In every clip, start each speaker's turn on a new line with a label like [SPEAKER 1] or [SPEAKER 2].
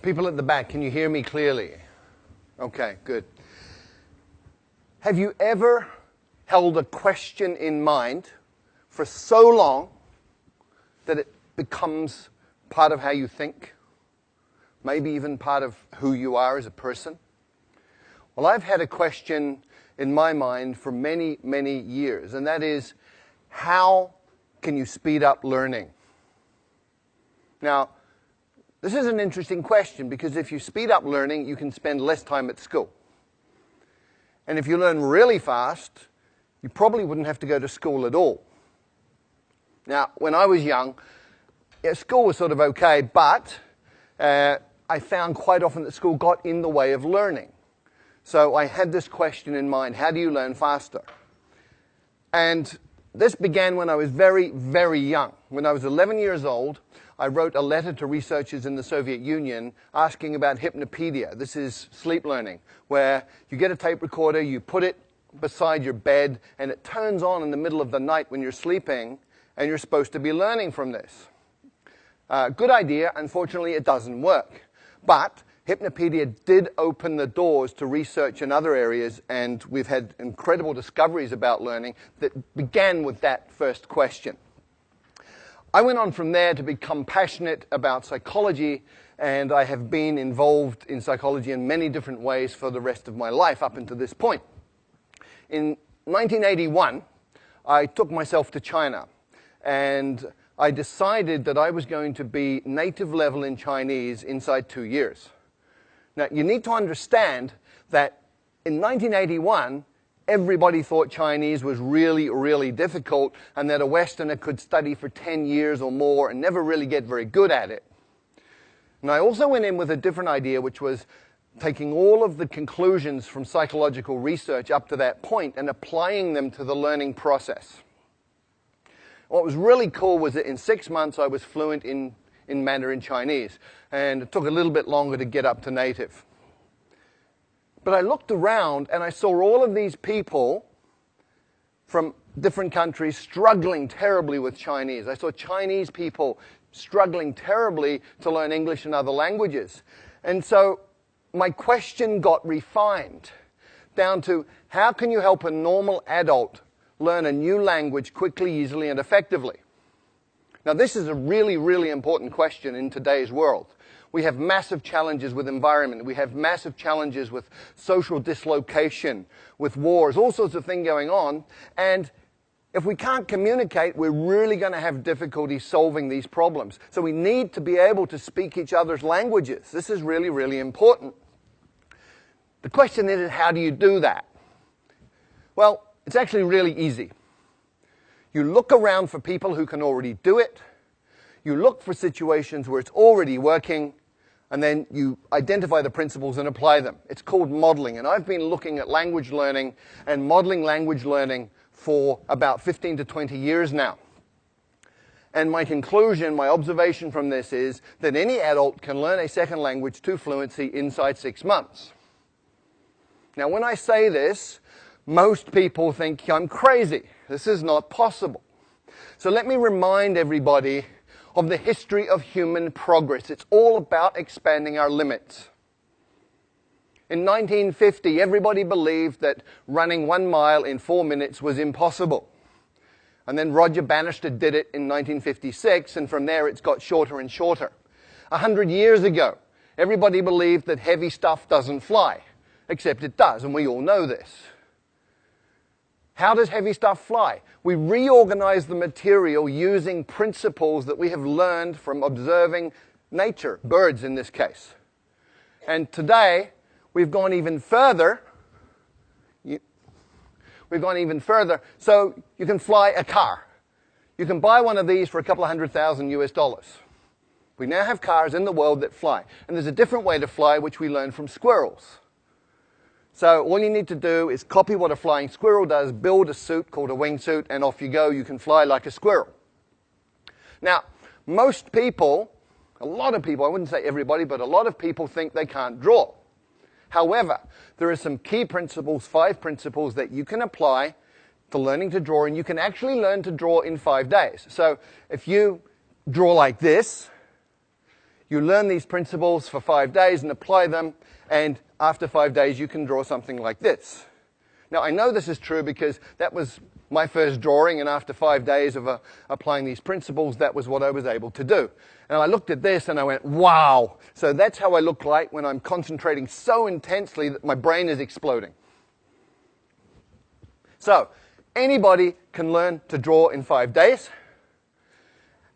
[SPEAKER 1] People at the back, can you hear me clearly? Okay, good. Have you ever held a question in mind for so long that it becomes part of how you think? Maybe even part of who you are as a person? Well, I've had a question in my mind for many, many years, and that is, how can you speed up learning? Now, this is an interesting question because if you speed up learning, you can spend less time at school. And if you learn really fast, you probably wouldn't have to go to school at all. Now, when I was young, school was sort of okay, but I found quite often that school got in the way of learning. So I had this question in mind, how do you learn faster? And this began when I was very, very young. When I was 11 years old, I wrote a letter to researchers in the Soviet Union asking about hypnopedia. This is sleep learning, where you get a tape recorder, you put it beside your bed, and it turns on in the middle of the night when you're sleeping, and you're supposed to be learning from this. Good idea. Unfortunately, it doesn't work. But hypnopedia did open the doors to research in other areas, and we've had incredible discoveries about learning that began with that first question. I went on from there to become passionate about psychology, and I have been involved in psychology in many different ways for the rest of my life up until this point. In 1981, I took myself to China, and I decided that I was going to be native level in Chinese inside 2 years. Now, you need to understand that in 1981, everybody thought Chinese was really, really difficult and that a Westerner could study for 10 years or more and never really get very good at it. And I also went in with a different idea, which was taking all of the conclusions from psychological research up to that point and applying them to the learning process. What was really cool was that in 6 months I was fluent in Mandarin Chinese, and it took a little bit longer to get up to native. But I looked around and I saw all of these people from different countries struggling terribly with Chinese. I saw Chinese people struggling terribly to learn English and other languages. And so my question got refined down to, how can you help a normal adult learn a new language quickly, easily, and effectively? Now, this is a really, really important question in today's world. We have massive challenges with environment. We have massive challenges with social dislocation, with wars, all sorts of things going on. And if we can't communicate, we're really going to have difficulty solving these problems. So we need to be able to speak each other's languages. This is really, really important. The question is, how do you do that? Well, it's actually really easy. You look around for people who can already do it. You look for situations where it's already working, and then you identify the principles and apply them. It's called modeling, and I've been looking at language learning and modeling language learning for about 15 to 20 years now. And my conclusion, my observation from this is that any adult can learn a second language to fluency inside 6 months. Now, when I say this, most people think I'm crazy. This is not possible. So let me remind everybody of the history of human progress. It's all about expanding our limits. In 1950, everybody believed that running 1 mile in 4 minutes was impossible. And then Roger Bannister did it in 1956, and from there it's got shorter and shorter. 100 years ago, everybody believed that heavy stuff doesn't fly, except it does, and we all know this. How does heavy stuff fly? We reorganize the material using principles that we have learned from observing nature, birds in this case. And today, we've gone even further. So you can fly a car. You can buy one of these for a couple of $100,000 US. We now have cars in the world that fly. And there's a different way to fly, which we learned from squirrels. So all you need to do is copy what a flying squirrel does, build a suit called a wingsuit, and off you go. You can fly like a squirrel. Now, most people, a lot of people, I wouldn't say everybody, but a lot of people think they can't draw. However, there are some key principles, 5 principles that you can apply to learning to draw, and you can actually learn to draw in 5 days. So if you draw like this, You learn these principles for 5 days and apply them, and after 5 days you can draw something like this. Now, I know this is true because that was my first drawing, and after 5 days of applying these principles, that was what I was able to do. And I looked at this and I went, wow! So that's how I look like when I'm concentrating so intensely that my brain is exploding. So, anybody can learn to draw in 5 days.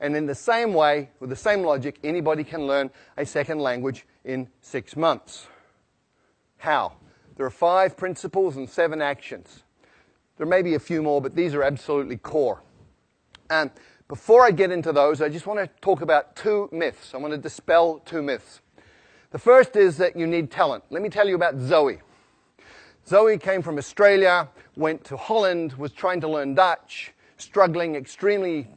[SPEAKER 1] And in the same way, with the same logic, anybody can learn a second language in 6 months. How? There are 5 principles and 7 actions. There may be a few more, but these are absolutely core. And before I get into those, I just want to talk about 2 myths. I want to dispel 2 myths. The first is that you need talent. Let me tell you about Zoe. Zoe came from Australia, went to Holland, was trying to learn Dutch, struggling extremely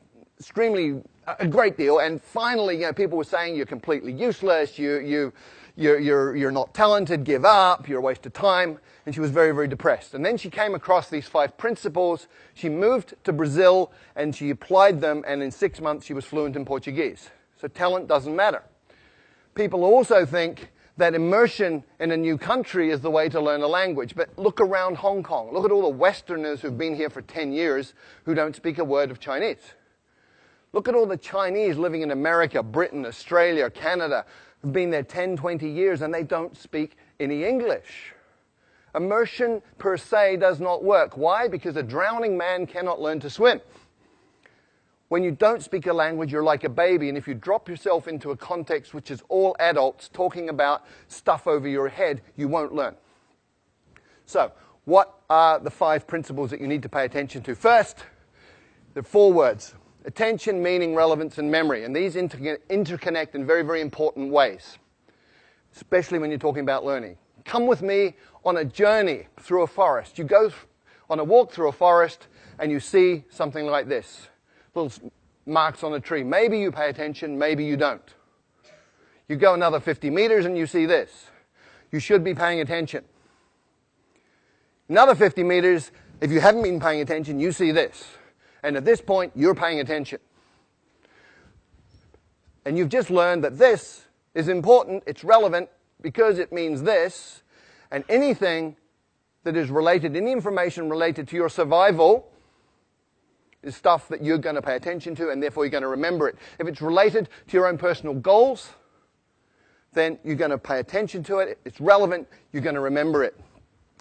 [SPEAKER 1] a great deal, and finally, people were saying you're completely useless, you're not talented, give up, you're a waste of time, and she was very, very depressed. And then she came across these 5 principles, she moved to Brazil, and she applied them, and in 6 months she was fluent in Portuguese. So talent doesn't matter. People also think that immersion in a new country is the way to learn a language, but look around Hong Kong. Look at all the Westerners who've been here for 10 years who don't speak a word of Chinese. Look at all the Chinese living in America, Britain, Australia, Canada, who've been there 10, 20 years, and they don't speak any English. Immersion per se does not work. Why? Because a drowning man cannot learn to swim. When you don't speak a language, you're like a baby, and if you drop yourself into a context which is all adults talking about stuff over your head, you won't learn. So, what are the 5 principles that you need to pay attention to? First, there are 4 words. Attention, meaning, relevance, and memory. And these interconnect in very, very important ways, especially when you're talking about learning. Come with me on a journey through a forest. You go on a walk through a forest and you see something like this. Little marks on a tree. Maybe you pay attention, maybe you don't. You go another 50 meters and you see this. You should be paying attention. Another 50 meters, if you haven't been paying attention, you see this. And at this point, you're paying attention. And you've just learned that this is important, it's relevant, because it means this, and anything that is related, any information related to your survival is stuff that you're going to pay attention to, and therefore you're going to remember it. If it's related to your own personal goals, then you're going to pay attention to it. It's relevant, you're going to remember it.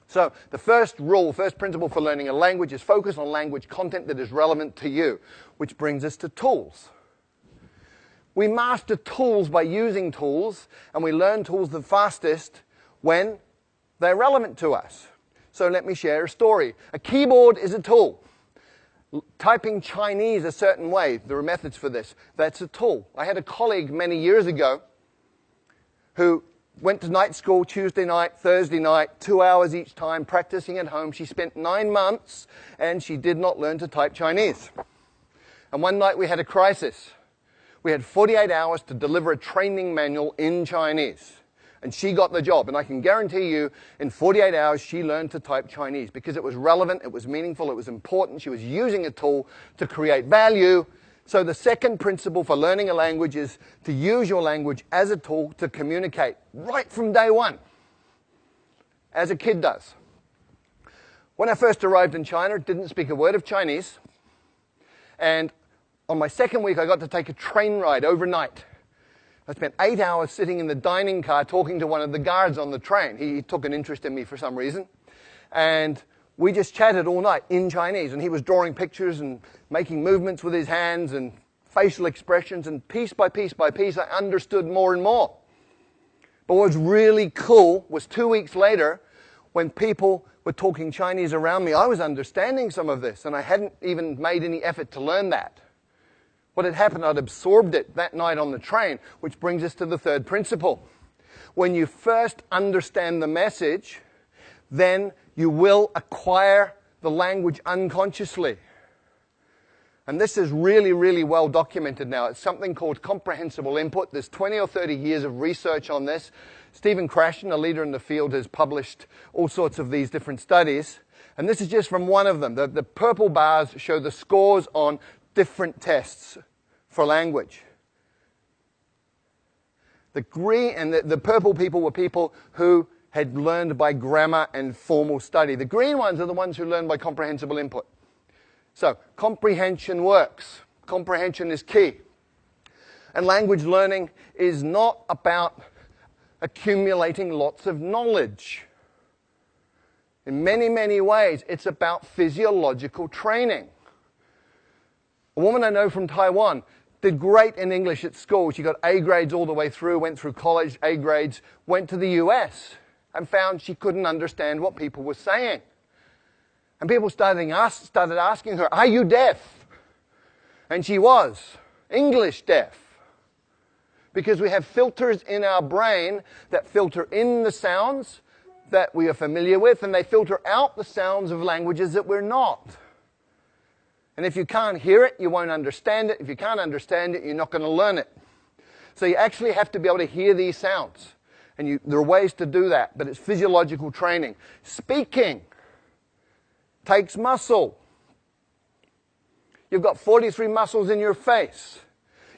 [SPEAKER 1] So the first rule, first principle for learning a language is focus on language content that is relevant to you, which brings us to tools. We master tools by using tools, and we learn tools the fastest when they're relevant to us. So let me share a story. A keyboard is a tool. Typing Chinese a certain way, there are methods for this, that's a tool. I had a colleague many years ago who went to night school Tuesday night, Thursday night, 2 hours each time, practicing at home. She spent 9 months, and she did not learn to type Chinese. And one night we had a crisis. We had 48 hours to deliver a training manual in Chinese. And she got the job. And I can guarantee you, in 48 hours, she learned to type Chinese because it was relevant, it was meaningful, it was important. She was using a tool to create value. So the second principle for learning a language is to use your language as a tool to communicate right from day one, as a kid does. When I first arrived in China, didn't speak a word of Chinese. And on my second week, I got to take a train ride overnight. I spent 8 hours sitting in the dining car talking to one of the guards on the train. He took an interest in me for some reason. And we just chatted all night in Chinese, and he was drawing pictures and making movements with his hands and facial expressions, and piece by piece by piece, I understood more and more. But what was really cool was 2 weeks later, when people were talking Chinese around me, I was understanding some of this, and I hadn't even made any effort to learn that. What had happened, I'd absorbed it that night on the train, which brings us to the third principle. When you first understand the message, then you will acquire the language unconsciously. And this is really, really well documented now. It's something called comprehensible input. There's 20 or 30 years of research on this. Stephen Krashen, a leader in the field, has published all sorts of these different studies. And this is just from one of them. The purple bars show the scores on different tests for language. The green and the purple people were people who had learned by grammar and formal study. The green ones are the ones who learn by comprehensible input. So, comprehension works. Comprehension is key. And language learning is not about accumulating lots of knowledge. In many, many ways, it's about physiological training. A woman I know from Taiwan did great in English at school. She got A grades all the way through, went through college, A grades, went to the US, and found she couldn't understand what people were saying. And people started asking her, "Are you deaf?" And she was English deaf. Because we have filters in our brain that filter in the sounds that we are familiar with, and they filter out the sounds of languages that we're not. And if you can't hear it, you won't understand it. If you can't understand it, you're not going to learn it. So you actually have to be able to hear these sounds. And there are ways to do that, but it's physiological training. Speaking takes muscle. You've got 43 muscles in your face.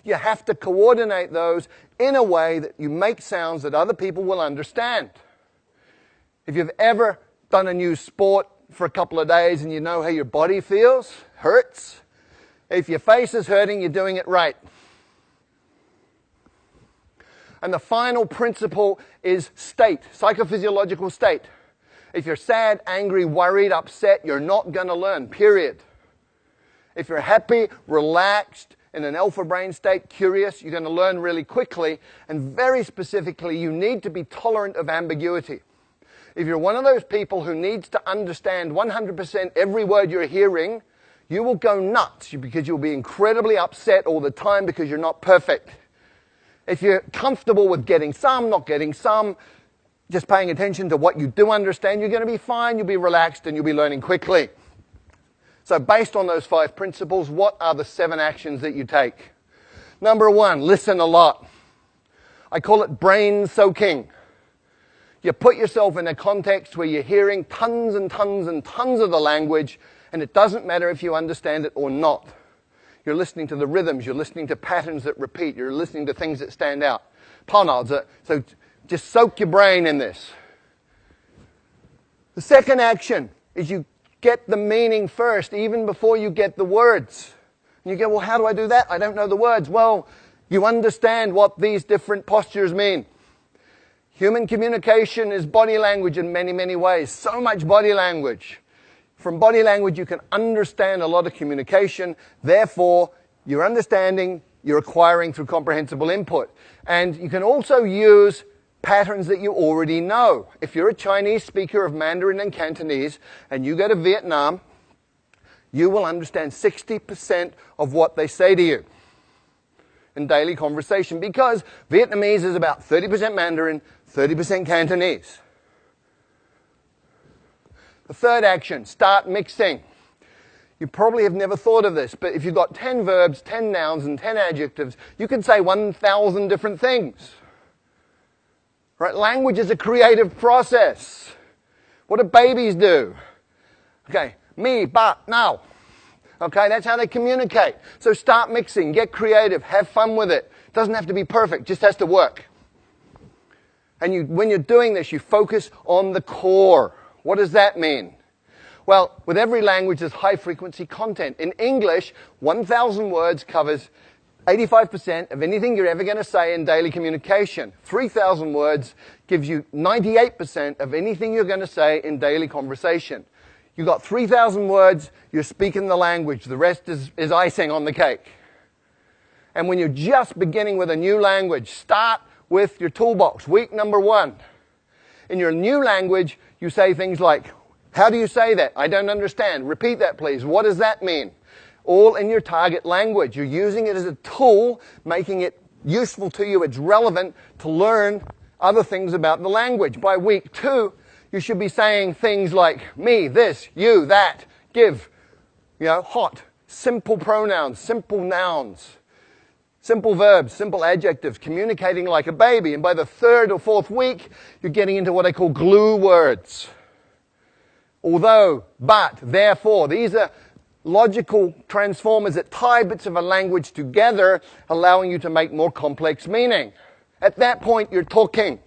[SPEAKER 1] You have to coordinate those in a way that you make sounds that other people will understand. If you've ever done a new sport for a couple of days and you know how your body feels, hurts, if your face is hurting, you're doing it right. And the final principle is state, psychophysiological state. If you're sad, angry, worried, upset, you're not going to learn, period. If you're happy, relaxed, in an alpha brain state, curious, you're going to learn really quickly. And very specifically, you need to be tolerant of ambiguity. If you're one of those people who needs to understand 100% every word you're hearing, you will go nuts because you'll be incredibly upset all the time because you're not perfect. If you're comfortable with getting some, not getting some, just paying attention to what you do understand, you're going to be fine, you'll be relaxed, and you'll be learning quickly. So based on those 5 principles, what are the 7 actions that you take? Number 1, listen a lot. I call it brain soaking. You put yourself in a context where you're hearing tons and tons and tons of the language, and it doesn't matter if you understand it or not. You're listening to the rhythms, you're listening to patterns that repeat, you're listening to things that stand out. So just soak your brain in this. The second action is you get the meaning first, even before you get the words. And you go, well, how do I do that? I don't know the words. Well, you understand what these different postures mean. Human communication is body language in many, many ways. So much body language. From body language, you can understand a lot of communication. Therefore, you're understanding, you're acquiring through comprehensible input. And you can also use patterns that you already know. If you're a Chinese speaker of Mandarin and Cantonese and you go to Vietnam, you will understand 60% of what they say to you in daily conversation because Vietnamese is about 30% Mandarin, 30% Cantonese. The third action, start mixing. You probably have never thought of this, but if you've got 10 verbs, 10 nouns, and 10 adjectives, you can say 1,000 different things. Right? Language is a creative process. What do babies do? Okay, me, but, now. Okay, that's how they communicate. So start mixing, get creative, have fun with it. It doesn't have to be perfect, just has to work. And when you're doing this, you focus on the core. What does that mean? Well, with every language, there's high-frequency content. In English, 1,000 words covers 85% of anything you're ever going to say in daily communication. 3,000 words gives you 98% of anything you're going to say in daily conversation. You've got 3,000 words, you're speaking the language. The rest is icing on the cake. And when you're just beginning with a new language, start with your toolbox. Week number 1. In your new language, you say things like, how do you say that? I don't understand. Repeat that, please. What does that mean? All in your target language. You're using it as a tool, making it useful to you. It's relevant to learn other things about the language. By week 2, you should be saying things like me, this, you, that, give, hot, simple pronouns, simple nouns, simple verbs, simple adjectives, communicating like a baby. And by the 3rd or 4th week, you're getting into what I call glue words. Although, but, therefore, these are logical transformers that tie bits of a language together, allowing you to make more complex meaning. At that point, you're talking.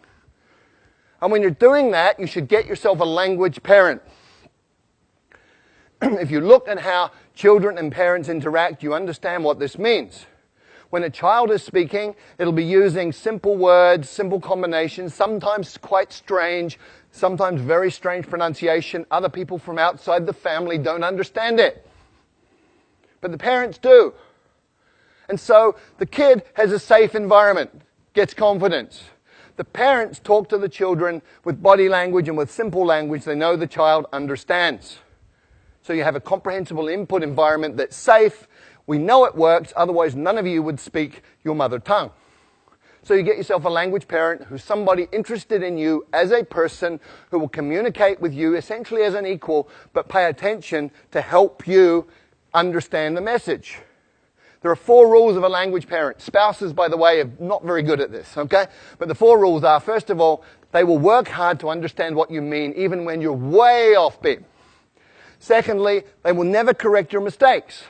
[SPEAKER 1] And when you're doing that, you should get yourself a language parent. If you look at how children and parents interact, you understand what this means. When a child is speaking, it'll be using simple words, simple combinations, sometimes quite strange, sometimes very strange pronunciation. Other people from outside the family don't understand it. But the parents do. And so the kid has a safe environment, gets confidence. The parents talk to the children with body language and with simple language they know the child understands. So you have a comprehensible input environment that's safe. We know it works, otherwise none of you would speak your mother tongue. So you get yourself a language parent who's somebody interested in you as a person who will communicate with you essentially as an equal, but pay attention to help you understand the message. There are 4 rules of a language parent. Spouses, by the way, are not very good at this, okay? But the 4 rules are, first of all, they will work hard to understand what you mean, even when you're way off beat. Secondly, they will never correct your mistakes.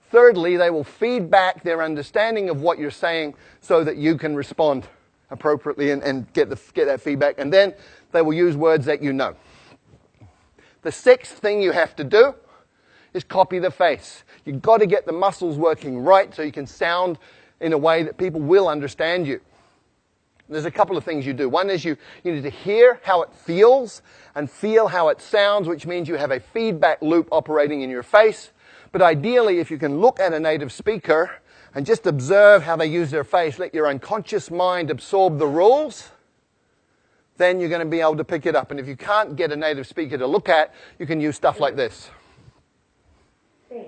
[SPEAKER 1] Thirdly, they will feed back their understanding of what you're saying so that you can respond appropriately and get that feedback. And then they will use words that you know. The 6th thing you have to do is copy the face. You've got to get the muscles working right so you can sound in a way that people will understand you. There's a couple of things you do. One is you need to hear how it feels and feel how it sounds, which means you have a feedback loop operating in your face. But ideally, if you can look at a native speaker and just observe how they use their face, let your unconscious mind absorb the rules, then you're going to be able to pick it up. And if you can't get a native speaker to look at, you can use stuff like this.
[SPEAKER 2] Sing,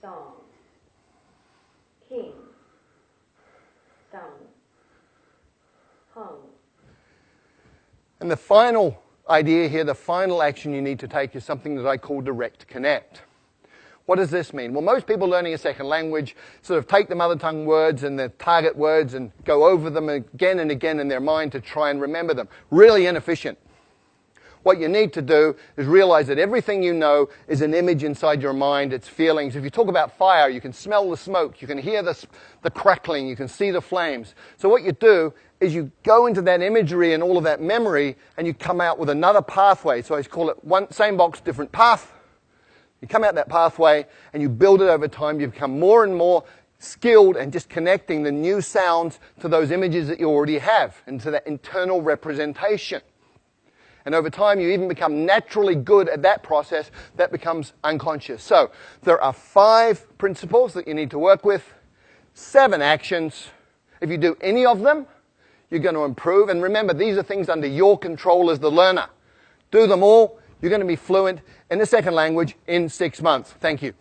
[SPEAKER 2] song, king, sung, hung.
[SPEAKER 1] And the final idea here, the final action you need to take is something that I call direct connect. What does this mean? Well, most people learning a second language sort of take the mother tongue words and the target words and go over them again and again in their mind to try and remember them. Really inefficient. What you need to do is realize that everything you know is an image inside your mind, it's feelings. If you talk about fire, you can smell the smoke, you can hear the crackling, you can see the flames. So what you do is you go into that imagery and all of that memory and you come out with another pathway. So I call it same box, different path. You come out that pathway and you build it over time. You become more and more skilled and just connecting the new sounds to those images that you already have and to that internal representation. And over time, you even become naturally good at that process. That becomes unconscious. So there are 5 principles that you need to work with, 7 actions. If you do any of them, you're going to improve. And remember, these are things under your control as the learner. Do them all. You're going to be fluent in the second language in 6 months. Thank you.